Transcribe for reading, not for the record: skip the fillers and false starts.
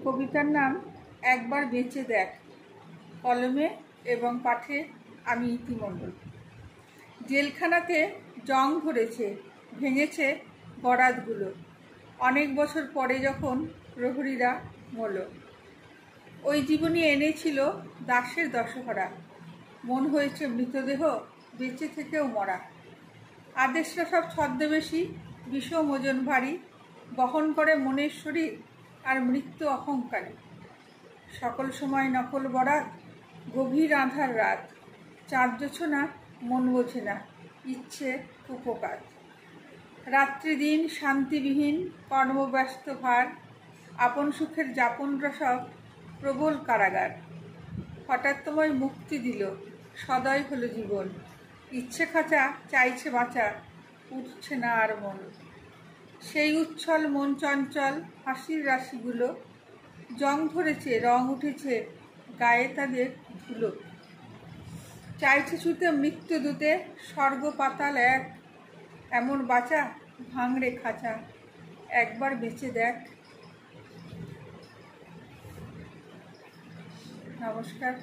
কবিতার নাম একবার বেঁচে দেখ। কলমে এবং পাঠে আমি ইতি মণ্ডল। জেলখানাতে জং ধরেছে, ভেঙেছে বরাতগুলো। অনেক বছর পরে যখন প্রহরীরা মল, ওই জীবনী এনেছিল দাসের দশহরা। মন হয়েছে মৃতদেহ, বেঁচে থেকেও মরা। আদেশরা সব ছদ্মবেশী, বিষম ওজন ভারী, বহন করে মনের শরীর আর মৃত্যু অহংকারী। সকল সময় নকল বরাত, গভীর আঁধার রাত। চাঁদ জোছনা মন বোঝে না, ইচ্ছে উপকার। রাত্রি দিন শান্তিবিহীন, কর্মব্যস্ত ভার। আপন সুখের যাপনরা সব প্রবল কারাগার। হঠাৎ তোমায় মুক্তি দিল, সদয় হলো জীবন। ইচ্ছে খাঁচা চাইছে বাঁচা, উঠছে না আর মন। সেই উচ্ছল মন চঞ্চল হাসির রাশিগুলো, জং ধরেছে, রং উঠেছে গায়ে তাদের ধুলো। চাইছে ছুতে মৃত্যু দূতে, স্বর্গ পাতাল এক। এমন বাঁচা ভাঙড়ে খাঁচা, একবার বেঁচে দেখ। নমস্কার।